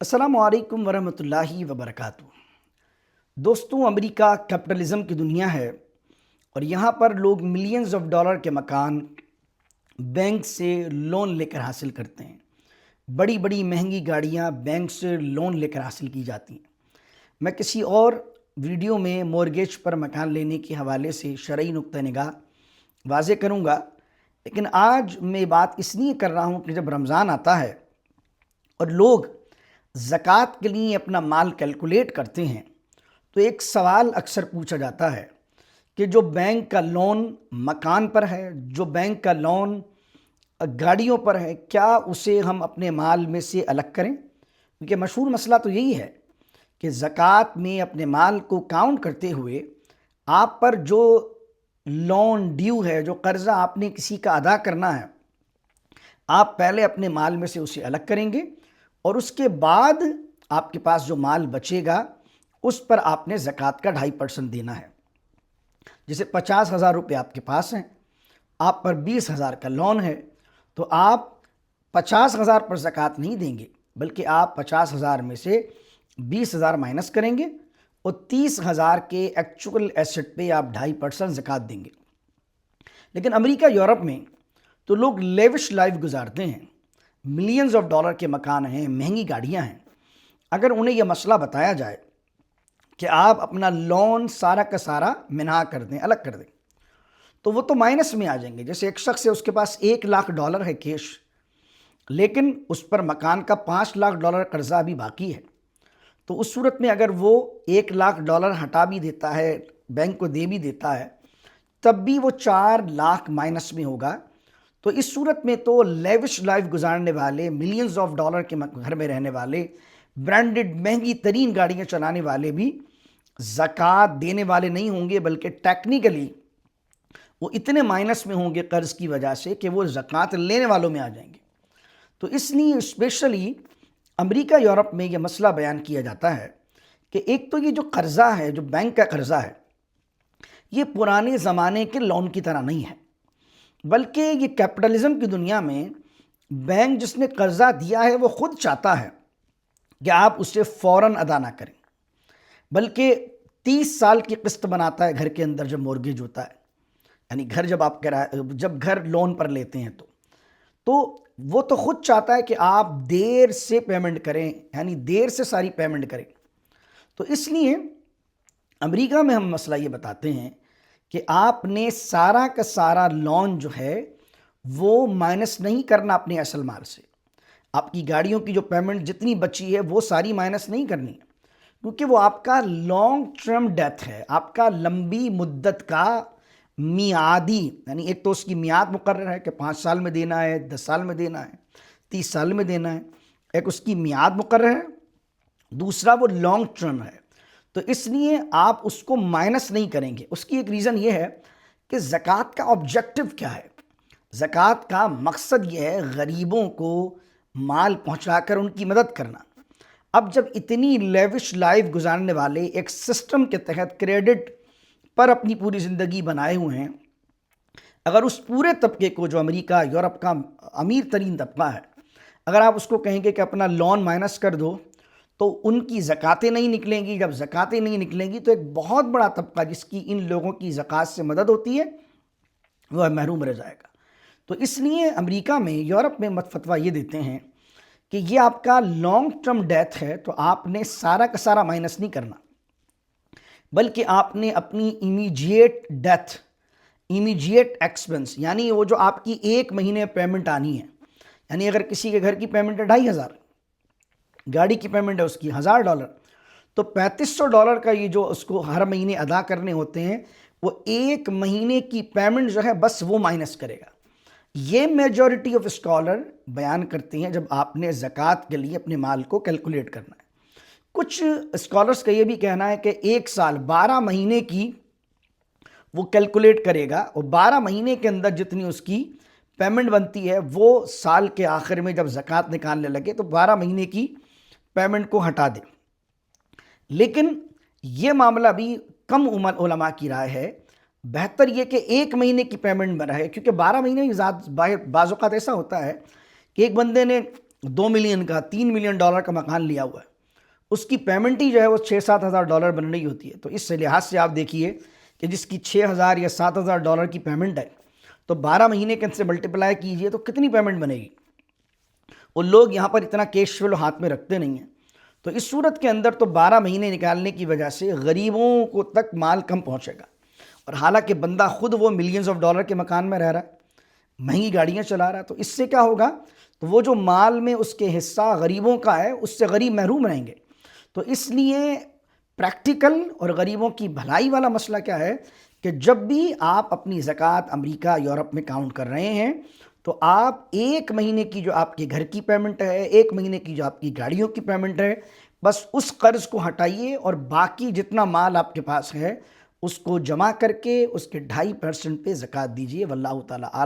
السلام علیکم ورحمۃ اللہ وبرکاتہ۔ دوستوں، امریکہ کیپٹلزم کی دنیا ہے اور یہاں پر لوگ ملینز آف ڈالر کے مکان بینک سے لون لے کر حاصل کرتے ہیں۔ بڑی بڑی مہنگی گاڑیاں بینک سے لون لے کر حاصل کی جاتی ہیں۔ میں کسی اور ویڈیو میں مورگیج پر مکان لینے کے حوالے سے شرعی نقطہ نگاہ واضح کروں گا، لیکن آج میں بات اس لیے کر رہا ہوں کہ جب رمضان آتا ہے اور لوگ زکوٰۃ کے لیے اپنا مال کیلکولیٹ کرتے ہیں تو ایک سوال اکثر پوچھا جاتا ہے کہ جو بینک کا لون مکان پر ہے، جو بینک کا لون گاڑیوں پر ہے، کیا اسے ہم اپنے مال میں سے الگ کریں؟ کیونکہ مشہور مسئلہ تو یہی ہے کہ زکوٰۃ میں اپنے مال کو کاؤنٹ کرتے ہوئے آپ پر جو لون ڈیو ہے، جو قرضہ آپ نے کسی کا ادا کرنا ہے، آپ پہلے اپنے مال میں سے اسے الگ کریں گے اور اس کے بعد آپ کے پاس جو مال بچے گا اس پر آپ نے زکوٰۃ کا 2.5% دینا ہے۔ جیسے 50,000 روپے آپ کے پاس ہیں، آپ پر 20,000 کا لون ہے، تو آپ 50,000 پر زکوٰۃ نہیں دیں گے، بلکہ آپ 50,000 میں سے 20,000 مائنس کریں گے اور 30,000 کے ایکچول ایسٹ پہ آپ 2.5% زکوٰۃ دیں گے۔ لیکن امریکہ، یورپ میں تو لوگ لیوش لائف گزارتے ہیں، ملینز آف ڈالر کے مکان ہیں، مہنگی گاڑیاں ہیں۔ اگر انہیں یہ مسئلہ بتایا جائے کہ آپ اپنا لون سارا کا سارا منہا کر دیں، الگ کر دیں، تو وہ تو مائنس میں آ جائیں گے۔ جیسے ایک شخص ہے، اس کے پاس $1,00,000 ہے کیش، لیکن اس پر مکان کا $5,00,000 قرضہ بھی باقی ہے۔ تو اس صورت میں اگر وہ $1,00,000 ہٹا بھی دیتا ہے، بینک کو دے بھی دیتا ہے، تب بھی وہ $4,00,000 مائنس میں ہوگا۔ تو اس صورت میں تو لیوش لائف گزارنے والے، ملینز آف ڈالر کے گھر میں رہنے والے، برانڈڈ مہنگی ترین گاڑیاں چلانے والے بھی زکوٰۃ دینے والے نہیں ہوں گے، بلکہ ٹیکنیکلی وہ اتنے مائنس میں ہوں گے قرض کی وجہ سے کہ وہ زکوٰۃ لینے والوں میں آ جائیں گے۔ تو اس لیے اسپیشلی امریکہ، یورپ میں یہ مسئلہ بیان کیا جاتا ہے کہ ایک تو یہ جو قرضہ ہے، جو بینک کا قرضہ ہے، یہ پرانے زمانے کے لون کی طرح نہیں ہے، بلکہ یہ کیپٹلزم کی دنیا میں بینک جس نے قرضہ دیا ہے وہ خود چاہتا ہے کہ آپ اسے فوراً ادا نہ کریں، بلکہ 30 سال کی قسط بناتا ہے گھر کے اندر جب مورگیج ہوتا ہے، یعنی گھر جب گھر لون پر لیتے ہیں تو وہ تو خود چاہتا ہے کہ آپ دیر سے پیمنٹ کریں، یعنی دیر سے ساری پیمنٹ کریں۔ تو اس لیے امریکہ میں ہم مسئلہ یہ بتاتے ہیں کہ آپ نے سارا کا سارا لون جو ہے وہ مائنس نہیں کرنا اپنے اصل مال سے۔ آپ کی گاڑیوں کی جو پیمنٹ جتنی بچی ہے وہ ساری مائنس نہیں کرنی ہے، کیونکہ وہ آپ کا لانگ ٹرم ڈیتھ ہے، آپ کا لمبی مدت کا میعادی، یعنی ایک تو اس کی میعاد مقرر ہے کہ 5 سال میں دینا ہے، 10 سال میں دینا ہے، 30 سال میں دینا ہے، ایک اس کی میعاد مقرر ہے، دوسرا وہ لانگ ٹرم ہے۔ تو اس لیے آپ اس کو مائنس نہیں کریں گے۔ اس کی ایک ریزن یہ ہے کہ زکوٰۃ کا آبجیکٹو کیا ہے؟ زکوٰۃ کا مقصد یہ ہے غریبوں کو مال پہنچا کر ان کی مدد کرنا۔ اب جب اتنی لیوش لائف گزارنے والے ایک سسٹم کے تحت کریڈٹ پر اپنی پوری زندگی بنائے ہوئے ہیں، اگر اس پورے طبقے کو، جو امریکہ، یورپ کا امیر ترین طبقہ ہے، اگر آپ اس کو کہیں گے کہ اپنا لون مائنس کر دو، تو ان کی زکوٰۃیں نہیں نکلیں گی۔ جب زکوٰۃیں نہیں نکلیں گی تو ایک بہت بڑا طبقہ جس کی ان لوگوں کی زکوٰۃ سے مدد ہوتی ہے وہ محروم رہ جائے گا۔ تو اس لیے امریکہ میں، یورپ میں فتویٰ یہ دیتے ہیں کہ یہ آپ کا لانگ ٹرم ڈیتھ ہے، تو آپ نے سارا کا سارا مائنس نہیں کرنا، بلکہ آپ نے اپنی امیجیٹ ڈیتھ، امیجیٹ ایکسپنس، یعنی وہ جو آپ کی ایک مہینے پیمنٹ آنی ہے، یعنی اگر کسی کے گھر کی پیمنٹ ہے $2,500، گاڑی کی پیمنٹ ہے اس کی $1,000، تو $3,500 کا یہ جو اس کو ہر مہینے ادا کرنے ہوتے ہیں، وہ ایک مہینے کی پیمنٹ جو ہے بس وہ مائنس کرے گا۔ یہ میجورٹی آف اسکالر بیان کرتے ہیں جب آپ نے زکوٰۃ کے لیے اپنے مال کو کیلکولیٹ کرنا ہے۔ کچھ اسکالرز کا یہ بھی کہنا ہے کہ 1 سال 12 مہینے کی وہ کیلکولیٹ کرے گا، اور 12 مہینے کے اندر جتنی اس کی پیمنٹ بنتی ہے وہ سال کے آخر میں جب زکوٰۃ نکالنے لگے تو 12 مہینے کی پیمنٹ کو ہٹا دے۔ لیکن یہ معاملہ بھی کم علماء کی رائے ہے، بہتر یہ کہ 1 مہینے کی پیمنٹ میں رہے، کیونکہ 12 مہینے بعض اوقات ایسا ہوتا ہے کہ ایک بندے نے $2 ملین کا $3 ملین کا مکان لیا ہوا ہے، اس کی پیمنٹ ہی جو ہے وہ $6,000-7,000 بن رہی ہوتی ہے. تو اس لحاظ سے آپ دیکھیے کہ جس کی $6,000 یا $7,000 کی پیمنٹ ہے تو 12 مہینے کے سے ملٹیپلائی کیجئے تو کتنی پیمنٹ بنے گی. وہ لوگ یہاں پر اتنا کیش فلو ہاتھ میں رکھتے نہیں ہیں. تو اس صورت کے اندر تو 12 مہینے نکالنے کی وجہ سے غریبوں کو تک مال کم پہنچے گا. اور حالانکہ بندہ خود وہ ملینز آف ڈالر کے مکان میں رہ رہا ہے، مہنگی گاڑیاں چلا رہا ہے، تو اس سے کیا ہوگا، تو وہ جو مال میں اس کے حصہ غریبوں کا ہے اس سے غریب محروم رہیں گے. تو اس لیے پریکٹیکل اور غریبوں کی بھلائی والا مسئلہ کیا ہے کہ جب بھی آپ اپنی زکوٰۃ امریکہ یورپ میں کاؤنٹ کر رہے ہیں تو آپ 1 مہینے کی جو آپ کے گھر کی پیمنٹ ہے، 1 مہینے کی جو آپ کی گاڑیوں کی پیمنٹ ہے، بس اس قرض کو ہٹائیے اور باقی جتنا مال آپ کے پاس ہے اس کو جمع کر کے اس کے 2.5% پہ زکوٰۃ دیجیے. واللہ تعالیٰ عالم.